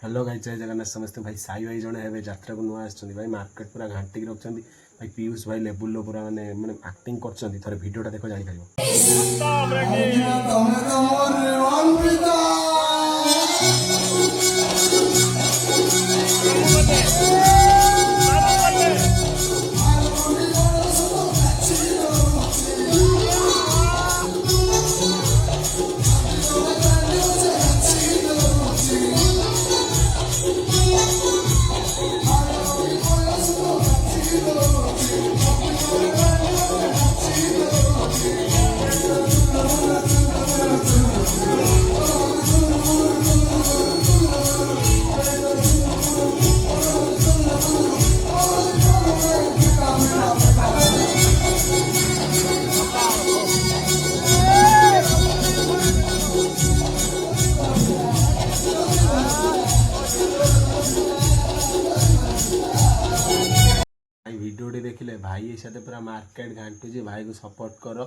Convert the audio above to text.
Hello भाई जय जगन्नाथ समस्त भाई साई भाई जड़े हे यात्रा को नुआ भाई मार्केट पूरा घाटिक रखते भाई पीयूष भाई लेवुल पूरा माने माने एक्टिंग कर भिडियोटा देख जापर। भिडियोटी देखिले भाई साथ पूरा मार्केट घाटुची भाई को सपोर्ट करो।